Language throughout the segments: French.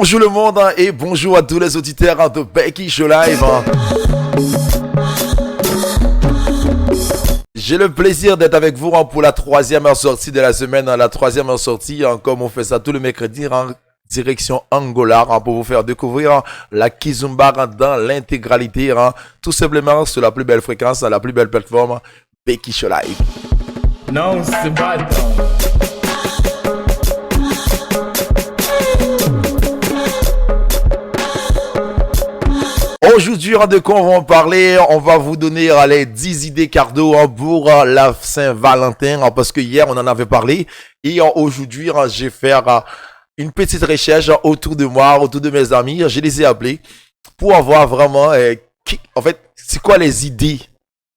Bonjour le monde et bonjour à tous les auditeurs de Becky Show Live. J'ai le plaisir d'être avec vous pour la troisième sortie de la semaine. La troisième sortie, comme on fait ça tous les mercredis, en direction Angola, pour vous faire découvrir la Kizomba dans l'intégralité, tout simplement sur la plus belle fréquence, la plus belle plateforme, Becky Show Live. Non, c'est pas Aujourd'hui, de quoi on va en parler? On va vous donner les 10 idées cadeaux pour la Saint-Valentin, parce que hier, on en avait parlé. Et aujourd'hui, je vais faire une petite recherche autour de moi, autour de mes amis. Je les ai appelés pour avoir vraiment, en fait, c'est quoi les idées?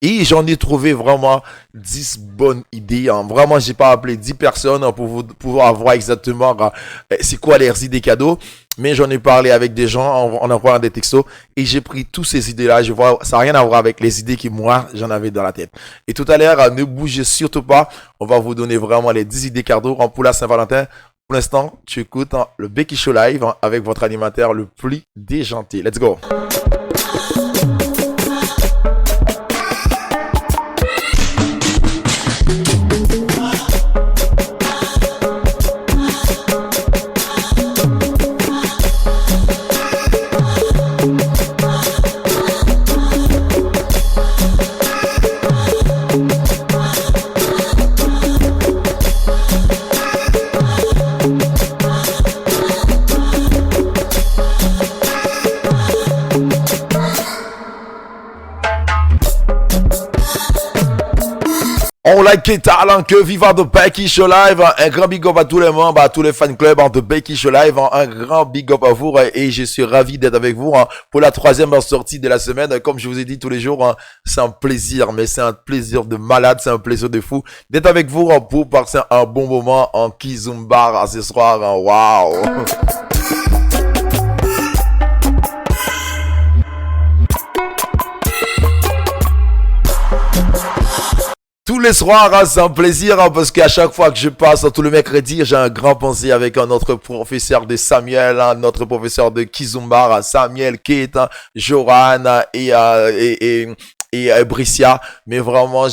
Et j'en ai trouvé vraiment 10 bonnes idées. Vraiment, j'ai pas appelé 10 personnes pour pouvoir avoir exactement c'est quoi les idées cadeaux. Mais j'en ai parlé avec des gens en envoyant des textos. Et j'ai pris toutes ces idées-là. Je vois, ça n'a rien à voir avec les idées que moi, j'en avais dans la tête. Et tout à l'heure, ne bougez surtout pas. On va vous donner vraiment les 10 idées cadeaux pour la Saint-Valentin. Pour l'instant, tu écoutes le Becky Show Live avec votre animateur le plus déjanté. Let's go! On like les talents que vivant de Becky Show Live. Un grand big up à tous les membres, à tous les fan clubs de Becky Show Live. Un grand big up à vous et je suis ravi d'être avec vous pour la troisième sortie de la semaine. Comme je vous ai dit tous les jours, c'est un plaisir, mais c'est un plaisir de malade, c'est un plaisir de fou d'être avec vous pour passer un bon moment en Kizomba ce soir. Waouh! Tous les soirs, c'est un plaisir parce qu'à chaque fois que je passe tous les mercredis, j'ai un grand pensée avec notre professeur de Samuel, notre professeur de Kizomba, Samuel, Kate, Joran et Bricia. Mais vraiment,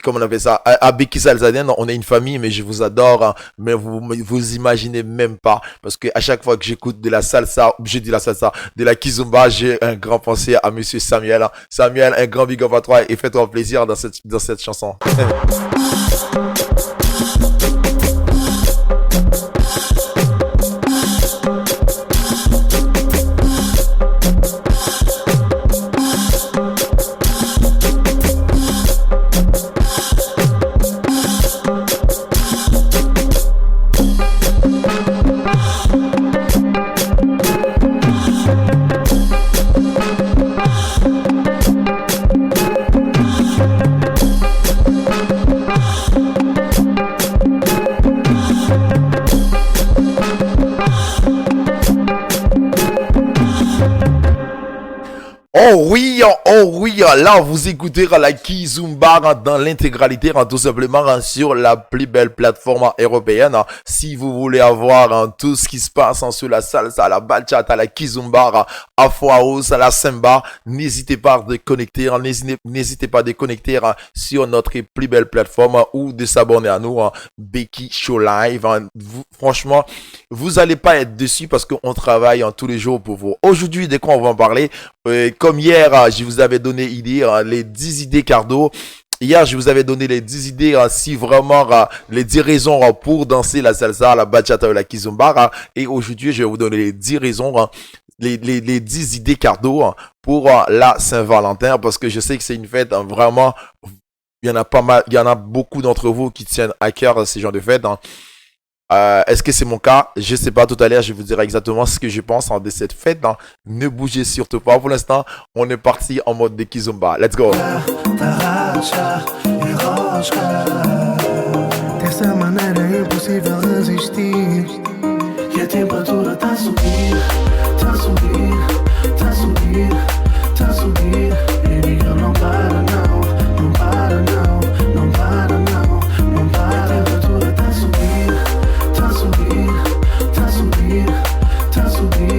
comment on appelle ça? À Becky Salzaden, on est une famille, mais je vous adore. Mais vous imaginez même pas. Parce que à chaque fois que j'écoute de la salsa, de la Kizomba, j'ai un grand pensée à monsieur Samuel. Samuel, un grand big up à toi et fais-toi plaisir dans cette chanson. Oh oui, là vous écoutez la Kizomba dans l'intégralité, tout simplement sur la plus belle plateforme européenne. Si vous voulez avoir tout ce qui se passe sur la salsa, la bachata, la Kizomba, Afro House, la samba, n'hésitez pas à connecter, n'hésitez pas à connecter sur notre plus belle plateforme ou de s'abonner à nous, Becky Show Live. Franchement, vous allez pas être déçus parce qu'on travaille tous les jours pour vous. Aujourd'hui, dès qu'on va en parler, comme hier, je vous avais donné les 10 idées cadeaux. Hier, je vous avais donné les 10 idées, si vraiment, les 10 raisons pour danser la salsa, la bachata ou la kizomba. Et aujourd'hui, je vais vous donner les 10 raisons, les 10 idées cadeaux pour la Saint-Valentin. Parce que je sais que c'est une fête vraiment, il y en a pas mal, il y en a beaucoup d'entre vous qui tiennent à cœur ces genres de fêtes. Est-ce que c'est mon cas? Je sais pas, tout à l'heure je vous dirai exactement ce que je pense de cette fête. Ne bougez surtout pas. Pour l'instant, on est parti en mode de Kizomba. Let's go. Dessa maneira é impossível resistir. E a temperatura tá a subir, tá a subir, tá a subir, tá a subir. Baby, eu não para não, não para não, não para não, não para. A temperatura tá a subir, tá a subir, tá a subir, tá a subir.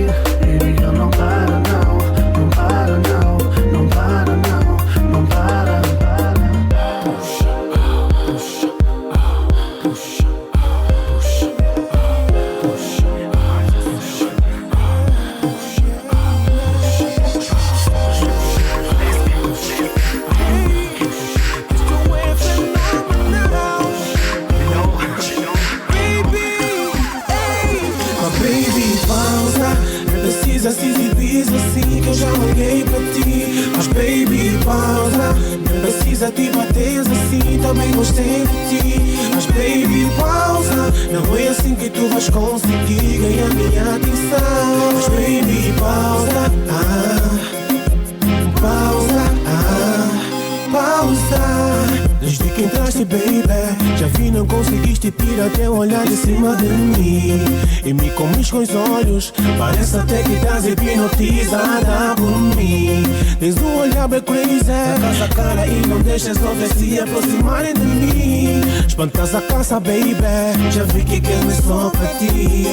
precisa te bater assim, também gostei de ti. Mas baby, pausa, não é assim que tu vais conseguir ganhar minha atenção. Mas baby, pausa, pausa. Desde que entraste, baby, já vi, não conseguiste tirar teu olhar de cima de mim. E me comes com os olhos, parece até que estás hipnotizada por mim. Tens um olhar bem crazy, sacas a cara e não deixas outras se aproximarem de mim. Espantas a caça, baby, já vi que queres só pra ti,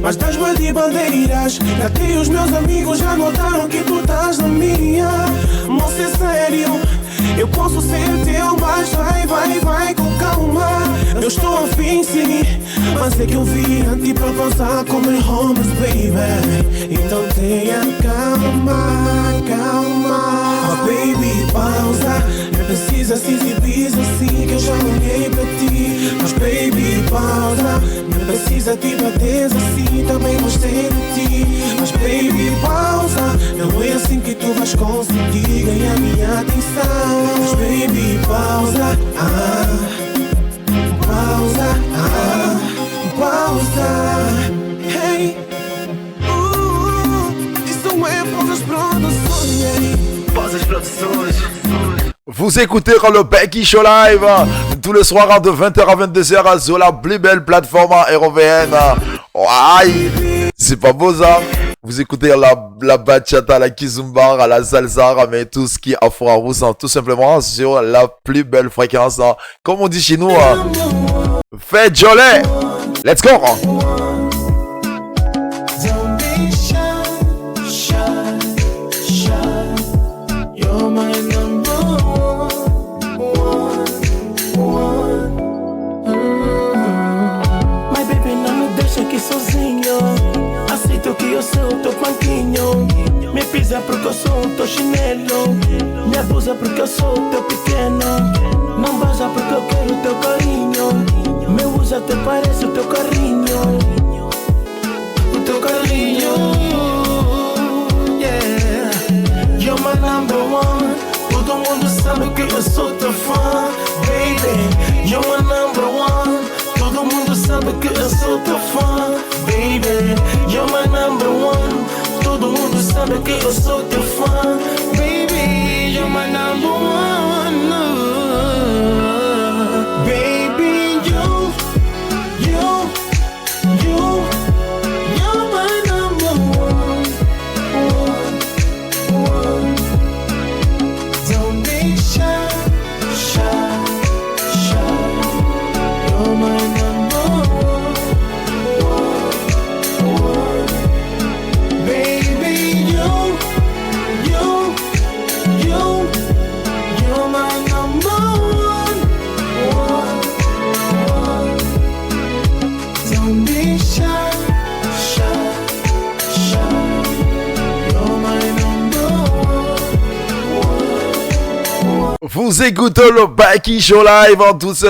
Mas das bandeiras, até os meus amigos já notaram que tu estás na minha. Moça, é sério, eu posso ser teu, mas vai com calma. Eu estou afim sim, mas é que eu vim antes pra pausar como em homes, baby. Então tenha calma. Oh baby, pausa, não precisa se exibir assim que eu já olhei pra ti. Mas baby, pausa, não precisa te bater assim, também gostei de ti. Mas baby, pausa, não é assim que tu vais conseguir ganhar minha atenção. Mas baby, pausa, pausa. Hey, isso é Pausas Produções. Pausas Produções. Vous écoutez le Becky Show Live tous les soirs de 20h à 22h sur la plus belle plateforme européenne. Aïe, c'est pas beau ça? Vous écoutez la bachata, la kizumba, la salsa, mais tout ce qui est afro-rousse, tout simplement sur la plus belle fréquence. Comme on dit chez nous, faites jolie. Let's go. Eu sou o teu panquinho. Me pisa porque eu sou o teu chinelo. Me abusa porque eu sou o teu pequeno. Não baja porque eu quero o teu carinho. Me usa até parece o teu carrinho. O teu carrinho, yeah. You're my number one. Todo mundo sabe que eu sou teu fã, baby. You're my number one. Todo mundo sabe que eu sou teu fã, baby. You're my number one. Todo mundo sabe que eu sou teu fã, baby. You're my number one. Baby, you're my number one. Don't be shy. You're my number one. Baby, you're my number one. Don't be shy. You're my number one. Vous écoutez le Becky Show Live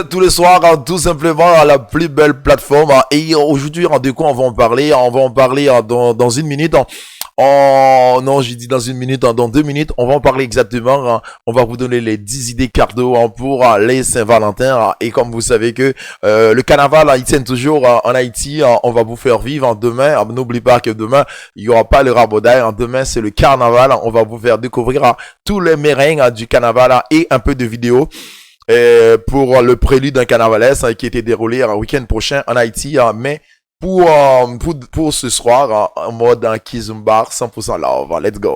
tous les soirs, tout simplement à la plus belle plateforme. Et aujourd'hui, de quoi on va en parler? On va en parler dans une minute. Oh non, j'ai dit dans une minute, dans 2 minutes, on va en parler exactement. On va vous donner les 10 idées cadeaux pour les Saint-Valentin. Et comme vous savez que le carnaval, il tient toujours en Haïti. On va vous faire vivre demain. N'oubliez pas que demain, il n'y aura pas le rabodaille. Demain, c'est le carnaval. On va vous faire découvrir tous les meringues du carnaval et un peu de vidéos. Pour le prélude d'un carnavalesque qui était déroulé un week-end prochain en Haïti. Mais pour ce soir, en mode Kizumba 100% love. Let's go.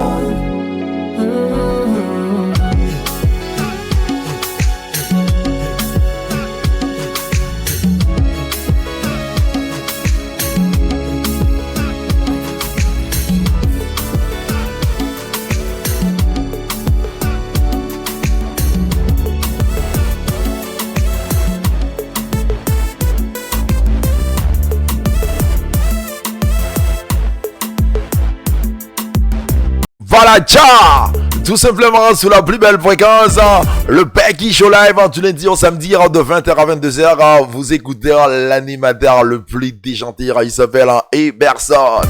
Voilà, ciao! Tout simplement sur la plus belle fréquence, le Becky Show Live, tous les lundis au samedi de 20h à 22h. Vous écoutez l'animateur le plus déjanté, il s'appelle Eberson.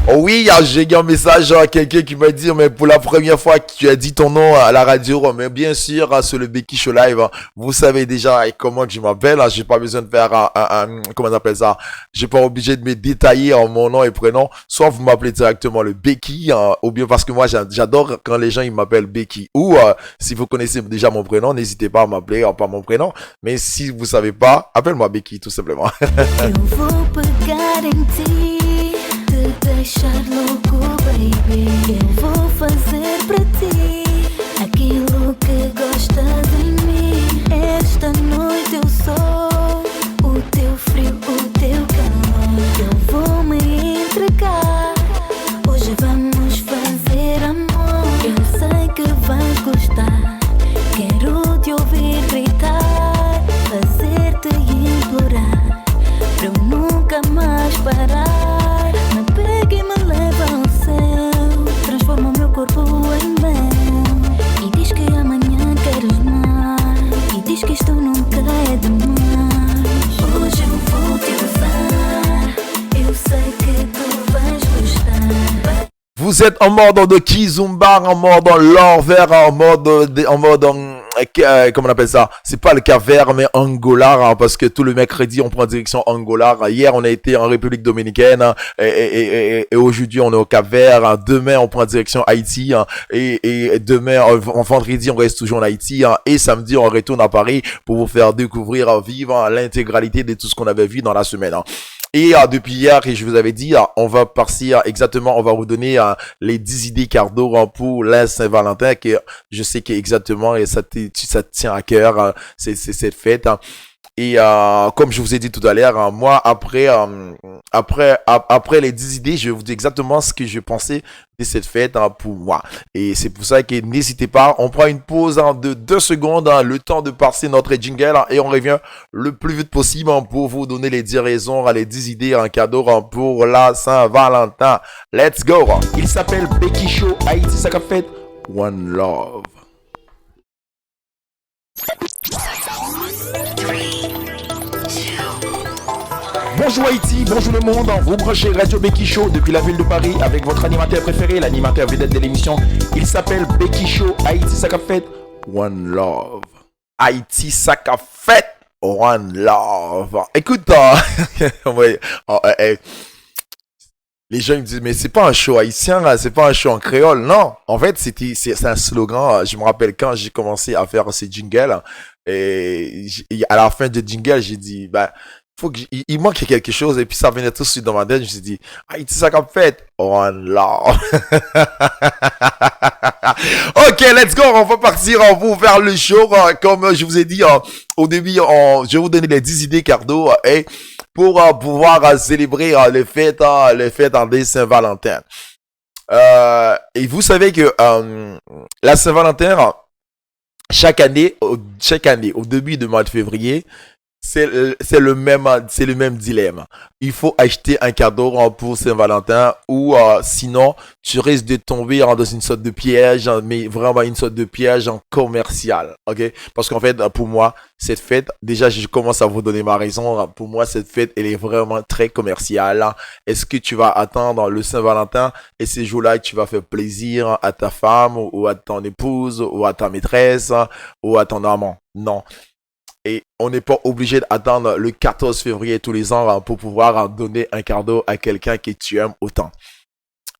Oh oui, j'ai eu un message à quelqu'un qui m'a dit, mais pour la première fois que tu as dit ton nom à la radio, mais bien sûr, sur le Becky Show Live, vous savez déjà comment que je m'appelle, j'ai pas besoin de faire comment on appelle ça, j'ai pas obligé de me détailler en mon nom et prénom, soit vous m'appelez directement le Becky, ou bien parce que moi j'adore quand les gens ils m'appellent Becky, ou si vous connaissez déjà mon prénom, n'hésitez pas à m'appeler par mon prénom, mais si vous savez pas, appelle-moi Becky tout simplement. Eu vou pegar em ti, te deixar louco, baby. Eu vou fazer para ti aquilo que gostas em mim. Esta noite eu sou o teu frio, o teu calor. Eu vou me entregar. Hoje vamos fazer amor. Eu sei que vais gostar. Quero te ouvir gritar, fazer-te implorar, pra eu nunca mais parar. Me pega e me leva ao céu, transforma o meu corpo em mel. E diz que amanhã queres mais, e diz que isto nunca é demais. Hoje eu vou te usar, eu sei que tu vais gostar. Vous êtes en mode de Kizumba, en mode l'envers, en mode comment on appelle ça? C'est pas le Cap-Vert, mais Angola, parce que tout le mercredi, on prend direction Angola. Hier, on a été en République Dominicaine, et aujourd'hui, on est au Cap-Vert. Demain, on prend direction Haïti, et demain, en vendredi, on reste toujours en Haïti, et samedi, on retourne à Paris pour vous faire découvrir, vivre l'intégralité de tout ce qu'on avait vu dans la semaine. Et depuis hier, et je vous avais dit, on va partir exactement, on va vous donner les 10 idées cadeaux pour la Saint-Valentin, que je sais que exactement et ça te tient à cœur, c'est cette fête. Et comme je vous ai dit tout à l'heure, moi après les 10 idées, je vais vous dire exactement ce que je pensais de cette fête pour moi. Et c'est pour ça que n'hésitez pas, on prend une pause de 2 secondes, le temps de passer notre jingle, et on revient le plus vite possible pour vous donner les 10 raisons, les 10 idées en cadeau pour la Saint-Valentin. Let's go! Il s'appelle Becky Show Haïti Saka Fête One Love. Bonjour Haïti, bonjour le monde, vous branchez Radio Becky Show depuis la ville de Paris avec votre animateur préféré, l'animateur vedette de l'émission. Il s'appelle Becky Show Haïti Saka Fête One Love. Haïti Saka Fête One Love. Écoute, les gens me disent, mais c'est pas un show haïtien, là, c'est pas un show en créole. Non, en fait, c'est un slogan. Je me rappelle quand j'ai commencé à faire ces jingles, et à la fin de jingle, j'ai dit, il manque quelque chose, et puis ça venait tout de suite dans ma tête. Je me suis dit, Haïti Saka Fête One Love. Ok, let's go, on va partir pour faire le show. Comme je vous ai dit au début, je vais vous donner les 10 idées cadeaux pour pouvoir célébrer les fêtes de Saint-Valentin. Et vous savez que la Saint-Valentin, chaque année, au début du mois de février, c'est le même dilemme. Il faut acheter un cadeau pour Saint-Valentin, ou sinon tu risques de tomber dans une sorte de piège, mais vraiment une sorte de piège commercial, ok? Parce qu'en fait, pour moi, cette fête, déjà je commence à vous donner ma raison. Pour moi, cette fête, elle est vraiment très commerciale. Est-ce que tu vas attendre le Saint-Valentin et ces jours-là, tu vas faire plaisir à ta femme, ou à ton épouse, ou à ta maîtresse, ou à ton amant? Non. Et on n'est pas obligé d'attendre le 14 février tous les ans pour pouvoir donner un cadeau à quelqu'un que tu aimes autant.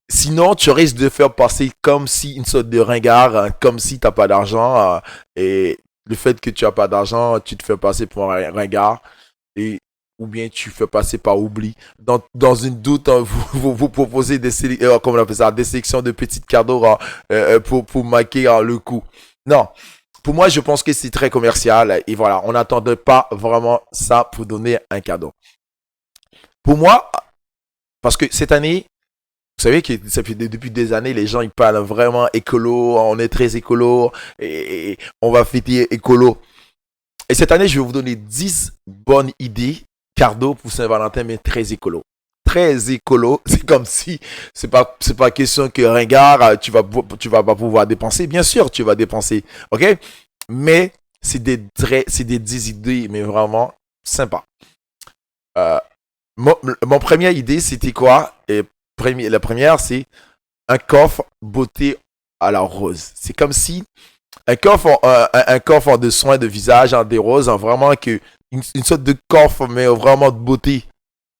Sinon, tu risques de faire passer comme si une sorte de ringard, comme si tu n'as pas d'argent. Et le fait que tu n'as pas d'argent, tu te fais passer pour un ringard. Ou bien tu fais passer par oubli. Dans une doute, vous proposez des sélections de petits cadeaux pour marquer le coup. Non. Pour moi, je pense que c'est très commercial, et voilà, on n'attendait pas vraiment ça pour donner un cadeau. Pour moi, parce que cette année, vous savez que depuis des années, les gens ils parlent vraiment écolo, on est très écolo, et on va fêter écolo. Et cette année, je vais vous donner 10 bonnes idées cadeaux pour Saint-Valentin, mais très écolo. Très écolo, c'est comme si c'est pas question que ringard tu vas pas pouvoir dépenser. Bien sûr tu vas dépenser, ok, mais c'est des 10 idées mais vraiment sympa. Mon première idée c'était quoi? Et La première, c'est un coffre beauté à la rose. C'est comme si un coffre de soins de visage, des roses, vraiment que une sorte de coffre, mais vraiment de beauté.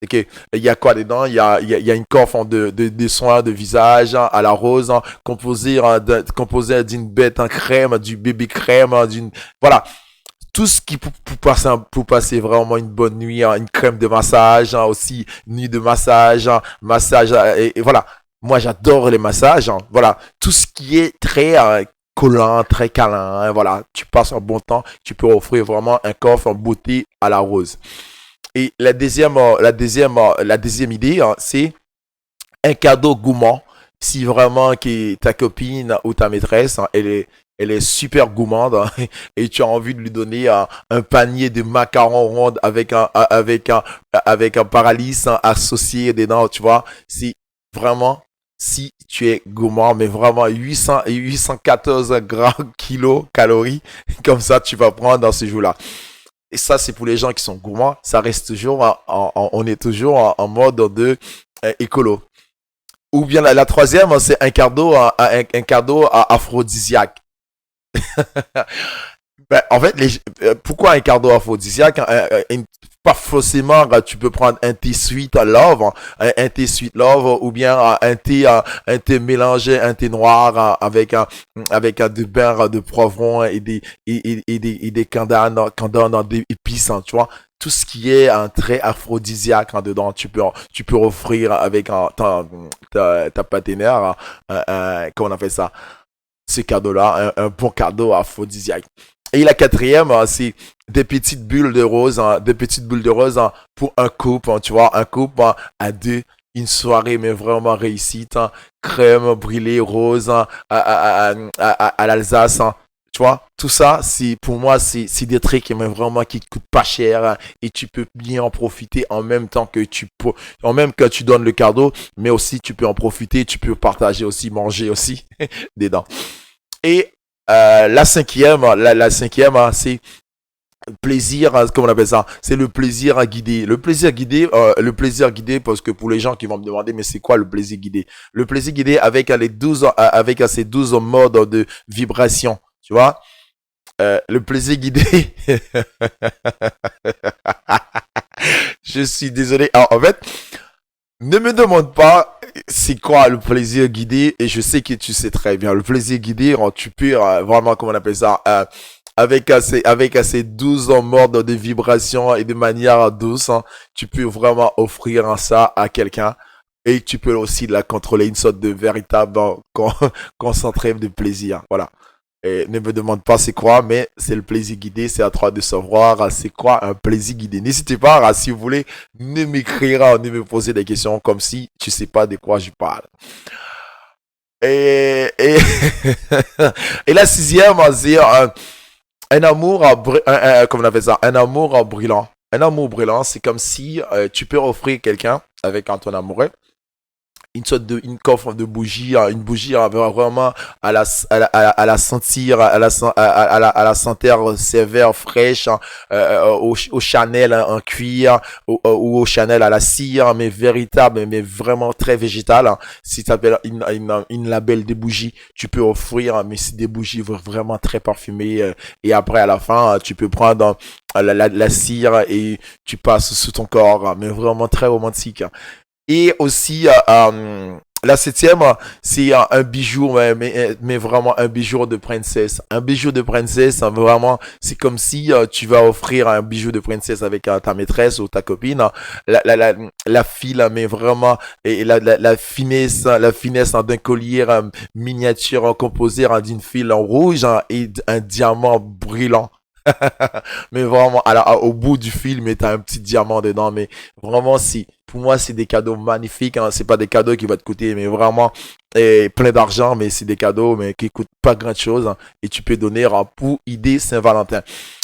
C'est que il y a quoi dedans? Il y a une coffre de soins de visage à la rose, composé d'une bête en crème, du bébé crème, voilà. Tout ce qui pour passer vraiment une bonne nuit, une crème de massage, aussi nuit de massage, massage et voilà. Moi j'adore les massages, voilà, tout ce qui est très collant, très câlin, voilà, tu passes un bon temps, tu peux offrir vraiment un coffre en beauté à la rose. Et la deuxième idée, c'est un cadeau gourmand. Si vraiment que ta copine ou ta maîtresse, elle est super gourmande et tu as envie de lui donner un panier de macarons ronds avec un paralyse associé dedans, tu vois. C'est vraiment, si tu es gourmand, mais vraiment 814 grammes kilos calories, comme ça tu vas prendre dans ce jour-là. Et ça, c'est pour les gens qui sont gourmands. Ça reste toujours, on est toujours en mode de écolo. Ou bien la troisième, c'est un cadeau aphrodisiaque. Ben, en fait, pourquoi un cadeau aphrodisiaque? Pas forcément, tu peux prendre un thé sweet love, un thé sweet love, ou bien un thé mélangé, un thé noir avec du beurre de poivron et des candanes d'épices, tu vois. Tout ce qui est un trait aphrodisiaque dedans, tu peux offrir avec ta partenaire, comment on appelle ça? Ce cadeau-là, un bon cadeau aphrodisiaque. Et la quatrième, c'est des petites bulles de rose, pour un couple, tu vois, un couple à deux, une soirée mais vraiment réussite, crème brûlée rose à l'Alsace, tu vois, tout ça, c'est pour moi, c'est des trucs mais vraiment qui coûtent pas cher et tu peux bien en profiter en même temps que tu donnes le cadeau, mais aussi tu peux en profiter, tu peux partager aussi, manger aussi dedans. Et la cinquième, c'est plaisir, comment on appelle ça? C'est le plaisir à guider. Le plaisir guidé, parce que pour les gens qui vont me demander, mais c'est quoi le plaisir guidé? Le plaisir guidé avec ces 12 modes de vibration, tu vois? Le plaisir guidé. Je suis désolé. Alors, en fait, ne me demande pas c'est quoi le plaisir guidé, et je sais que tu sais très bien. Le plaisir guidé, tu peux vraiment, comment on appelle ça, avec ces 12 modes de vibration et de manière douce, tu peux vraiment offrir ça à quelqu'un. Et tu peux aussi la contrôler, une sorte de véritable concentré de plaisir. Voilà. Et ne me demande pas c'est quoi, mais c'est le plaisir guidé. C'est à toi de savoir c'est quoi un plaisir guidé. N'hésitez pas, si vous voulez, ne m'écrire, ne me poser des questions comme si tu sais pas de quoi je parle. Et la sixième, c'est un amour, comment on appelle ça? Un amour brûlant. Un amour brûlant, c'est comme si tu peux offrir quelqu'un avec ton amoureux une coffre de bougie, une bougie vraiment à la sentir, à la senteur sévère, fraîche, au Chanel en cuir, ou au Chanel à la cire, mais véritable, mais vraiment très végétal. Si tu appelles une label de bougies, tu peux offrir, mais c'est des bougies vraiment très parfumées, et après à la fin, tu peux prendre la cire et tu passes sous ton corps, mais vraiment très romantique. Et aussi, la septième, c'est un bijou, mais vraiment un bijou de princesse. Un bijou de princesse, vraiment, c'est comme si tu vas offrir un bijou de princesse avec ta maîtresse ou ta copine. La file, mais vraiment, et la finesse d'un collier miniature composé d'une file en rouge et un diamant brillant. Mais vraiment, alors, au bout du film, t'as un petit diamant dedans, mais vraiment, pour moi, c'est des cadeaux magnifiques, c'est pas des cadeaux qui vont te coûter, mais vraiment, plein d'argent, mais c'est des cadeaux, mais qui coûtent pas grand chose, et tu peux donner pour idée Saint-Valentin.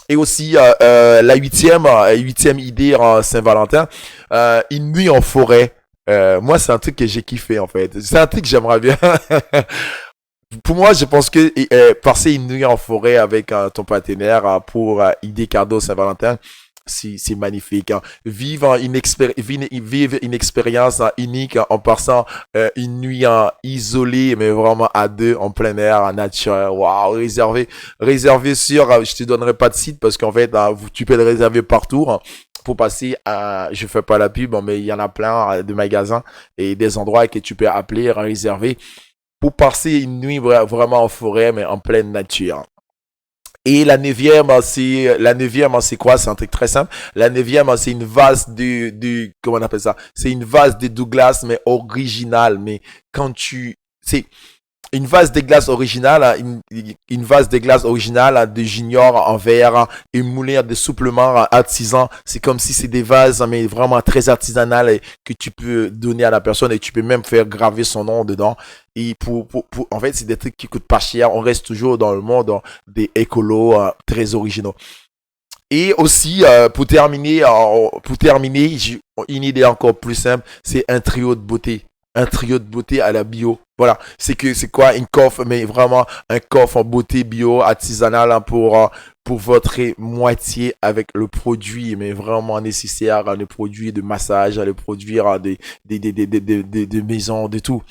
Et aussi, la huitième idée Saint-Valentin, une nuit en forêt. Moi, c'est un truc que j'ai kiffé, en fait. C'est un truc que j'aimerais bien. Pour moi, je pense que passer une nuit en forêt avec ton partenaire pour idée cadeau Saint-Valentin, c'est magnifique. Hein. Vivre une expérience unique en passant une nuit isolée, mais vraiment à deux, en plein air, en nature. Waouh, réservé sur, je te donnerai pas de site parce qu'en fait, tu peux le réserver partout. Hein, pour passer à, je fais pas la pub, mais il y en a plein de magasins et des endroits que tu peux appeler, réserver pour passer une nuit vraiment en forêt, mais en pleine nature. Et la neuvième, c'est quoi? C'est un truc très simple. La neuvième, c'est une vase comment on appelle ça? C'est une vase de Douglas, mais originale. Mais c'est une vase de glace originale, une vase de glace originale de junior en verre, émoulée de suppléments artisans. C'est comme si c'est des vases, mais vraiment très artisanales que tu peux donner à la personne et tu peux même faire graver son nom dedans. Et en fait, c'est des trucs qui coûtent pas cher. On reste toujours dans le monde des écolos très originaux. Et aussi, pour terminer, j'ai une idée encore plus simple. C'est un trio de beauté. Un trio de beauté à la bio. Voilà, c'est quoi une coffre, mais vraiment un coffre en beauté bio artisanal hein, pour votre moitié avec le produit, mais vraiment nécessaire, le produit de massage, le produit des maisons, de tout.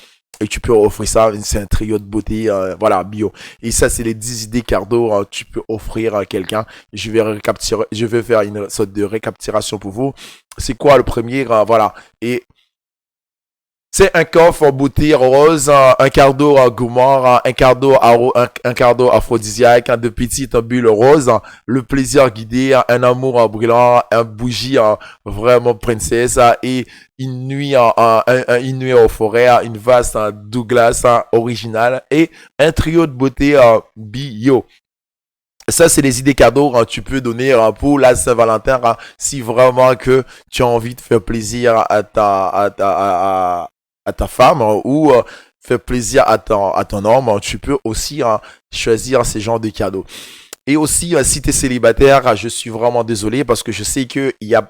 Et tu peux offrir ça, c'est un trio de beauté, voilà, bio. Et ça, c'est les 10 idées cadeaux, tu peux offrir à quelqu'un. Je vais faire une sorte de récapitulation pour vous. C'est quoi le premier, voilà. Et c'est un coffre en beauté rose, un cadeau gourmand, un cadeau aphrodisiaque, de petites bulles roses, le plaisir guidé, un amour brûlant, un bougie vraiment princesse et une nuit en forêt, une vase Douglas originale et un trio de beauté bio. Ça, c'est les idées cadeaux que tu peux donner pour la Saint-Valentin si vraiment que tu as envie de faire plaisir à ta femme ou faire plaisir à ton homme. Tu peux aussi choisir ces genres de cadeaux. Et aussi, si tu es célibataire, je suis vraiment désolé parce que je sais qu'il y a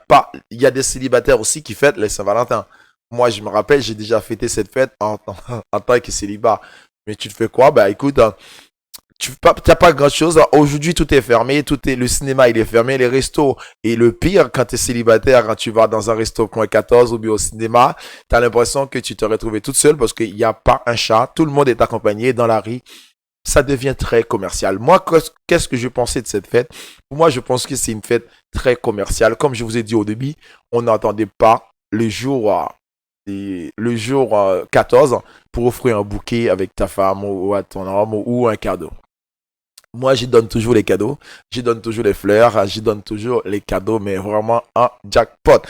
des célibataires aussi qui fêtent les Saint-Valentin. Moi, je me rappelle, j'ai déjà fêté cette fête en tant que célibat. Mais tu te fais quoi? Bah écoute, tu n'as pas grand chose. Aujourd'hui, tout est fermé. Le cinéma, il est fermé. Les restos. Et le pire, quand tu es célibataire, quand tu vas dans un resto point 14 ou bien au cinéma, tu as l'impression que tu te retrouves toute seule parce qu'il n'y a pas un chat. Tout le monde est accompagné dans la rue. Ça devient très commercial. Moi, qu'est-ce que je pensais de cette fête? Pour moi, je pense que c'est une fête très commerciale. Comme je vous ai dit au début, on n'attendait pas le jour 14 pour offrir un bouquet avec ta femme ou à ton homme ou un cadeau. Moi, je donne toujours les cadeaux, je donne toujours les fleurs, je donne toujours les cadeaux, mais vraiment un jackpot.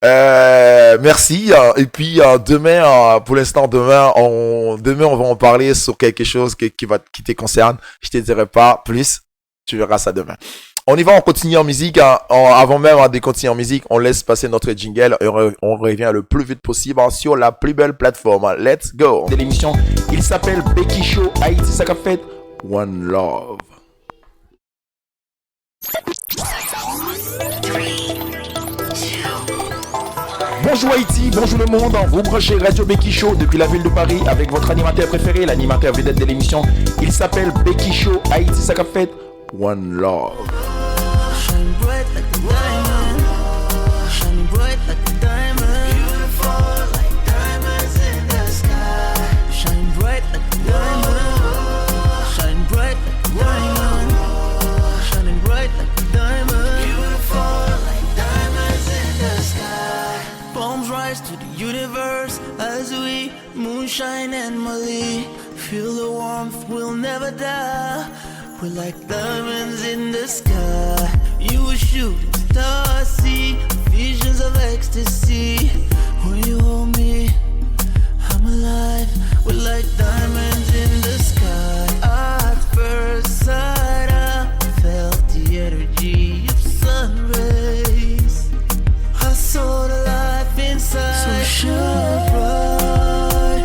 Merci. Et puis demain, pour l'instant, demain, on va en parler sur quelque chose qui te concerne. Je te dirai pas plus. Tu verras ça demain. On y va, on continue en musique. Avant même de continuer en musique, on laisse passer notre jingle. On revient le plus vite possible sur la plus belle plateforme. Let's go. De l'émission, il s'appelle Becky Show Haïti Sakafet. One Love. Bonjour Haïti, bonjour le monde, vous branchez Radio Becky Show depuis la ville de Paris avec votre animateur préféré, l'animateur vedette de l'émission. Il s'appelle Becky Show Haïti Sakafet. One Love. Shine bright like a diamond, shine bright like a diamond, beautiful like diamonds in the sky. Shine bright like a diamond, shine bright like a diamond, shining bright like a diamond, beautiful like diamonds in the sky. Palms rise to the universe as we moonshine and Molly. Feel the warmth, we'll never die. We're like diamonds in the sky. You a shooting star, see visions of ecstasy. When you hold me, I'm alive. We're like diamonds in the sky. At first sight, I felt the energy of sun rays. I saw the life inside. So shine bright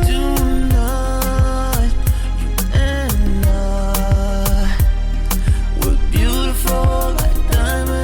tonight, you and I. We're beautiful like diamonds.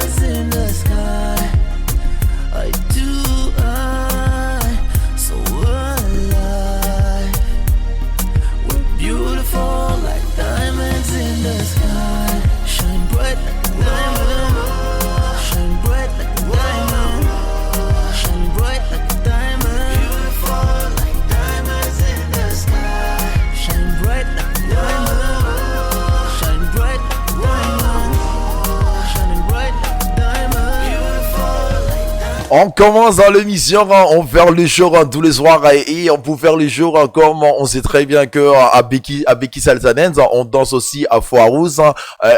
On commence dans l'émission, on fait le show tous les soirs et on peut faire le show comme on sait très bien que à Becky Salsa Dance, on danse aussi à Foirousse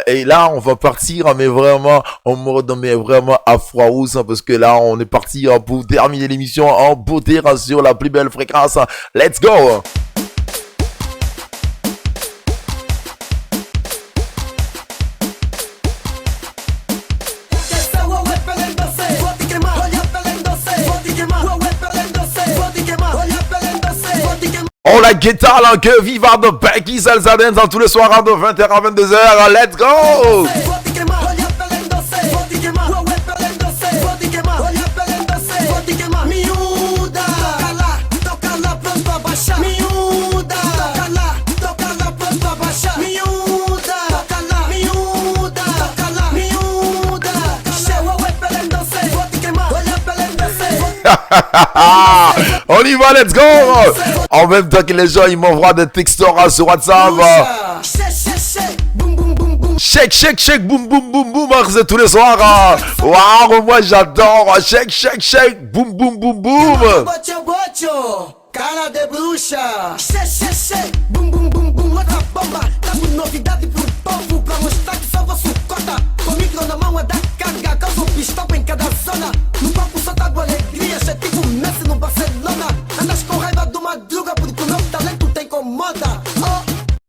et là on va partir mais vraiment en mode mais vraiment à Foirousse parce que là on est parti pour terminer l'émission en beauté sur la plus belle fréquence. Let's go! On la guitare là, que viva de Becky Salsa Dance dans tous les soirs de 20h à 22h. Let's go! On y va, let's go! En même temps que les gens ils m'envoient des textos sur WhatsApp. Shake, shake, shake, boum, boum, boum, boum, c'est tous les soirs. Waouh, moi j'adore. Shake, shake, shake, boum, boum, boum, boum. Cara de bruxa, shake, shake, boum, boum, boum, boum, outra bomba. Trago novidade pro povo pra mostrar que só vou sucota. Com micro na mão é da carga, causa pistola em cada zona. No palco só trago alegria, já tipo Messi no Barcelona. Andas com raiva do Madruga, porque o meu talento te incomoda.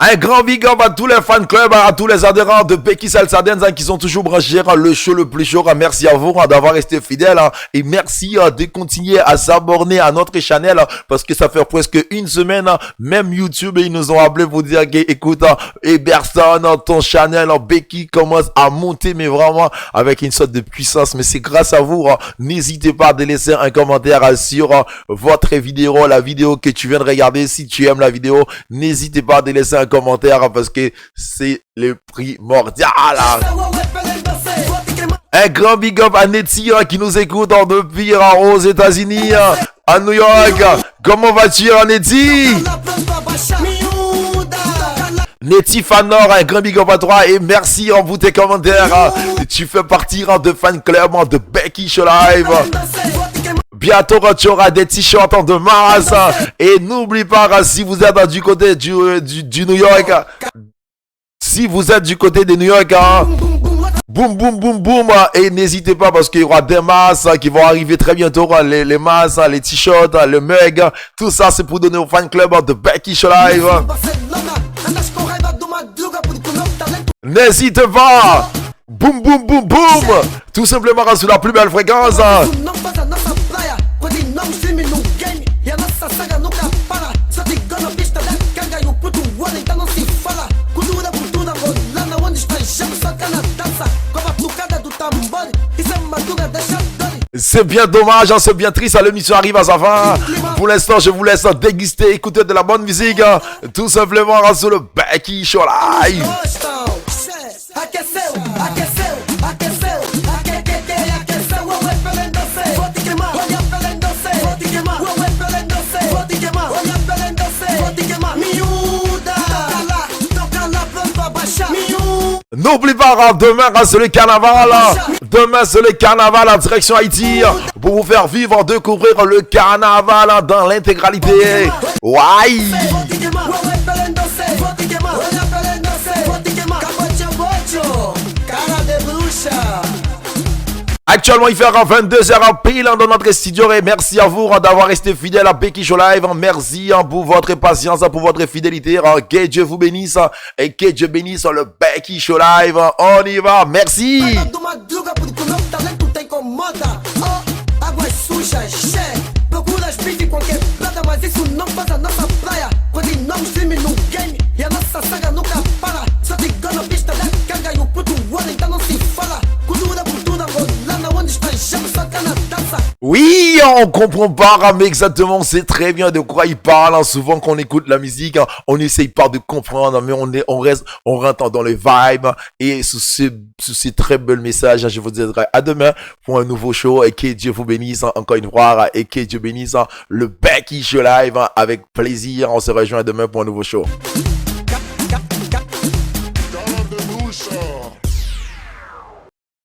Un grand big up à tous les fan clubs, à tous les adhérents de Becky Salsa Dance qui sont toujours branchés le show le plus chaud. Merci à vous d'avoir resté fidèles et merci de continuer à s'abonner à notre channel parce que ça fait presque une semaine, même YouTube ils nous ont appelé pour dire que écoute, Eberson, ton channel Becky commence à monter mais vraiment avec une sorte de puissance. Mais c'est grâce à vous. N'hésitez pas à laisser un commentaire sur votre vidéo, la vidéo que tu viens de regarder. Si tu aimes la vidéo, n'hésitez pas à laisser un commentaire parce que c'est le primordial. Un grand big up à Nettie qui nous écoute depuis aux États-Unis, à New York. Comment vas-tu, Nettie? Nettie Fanor, un grand big up à toi et merci pour tes commentaires. Tu fais partie de fan club de Becky Show Live. Bientôt, tu auras des t-shirts de masse. Et n'oublie pas, si vous êtes du côté du New York, si vous êtes du côté de New York, boum, boum, boum, boum. Et n'hésitez pas parce qu'il y aura des masses qui vont arriver très bientôt. Les masses, les t-shirts, le mug. Tout ça, c'est pour donner au fan club de Becky Show Live. N'hésite pas. Boum, boum, boum, boum. Tout simplement sur la plus belle fréquence. C'est bien dommage, c'est bien triste, l'émission arrive à sa fin. Pour l'instant, je vous laisse déguster, écouter de la bonne musique. Tout simplement sur le Becky Show Live. N'oublie pas, demain c'est le carnaval. Demain c'est le carnaval en direction Haïti pour vous faire vivre, découvrir le carnaval dans l'intégralité. Ouais. Actuellement, il fait 22h pile dans notre studio et merci à vous d'avoir resté fidèle à Becky Show Live. Merci pour votre patience, pour votre fidélité. Que Dieu vous bénisse et que Dieu bénisse le Becky Show Live. On y va, merci. Oui, on comprend pas, mais exactement, c'est très bien de quoi il parle. Souvent, quand on écoute la musique, on n'essaye pas de comprendre, mais on rentre dans les vibes. Et sous ces très bel messages, je vous dirai à demain pour un nouveau show. Et que Dieu vous bénisse encore une fois. Et que Dieu bénisse le Becky Show Live avec plaisir. On se rejoint demain pour un nouveau show.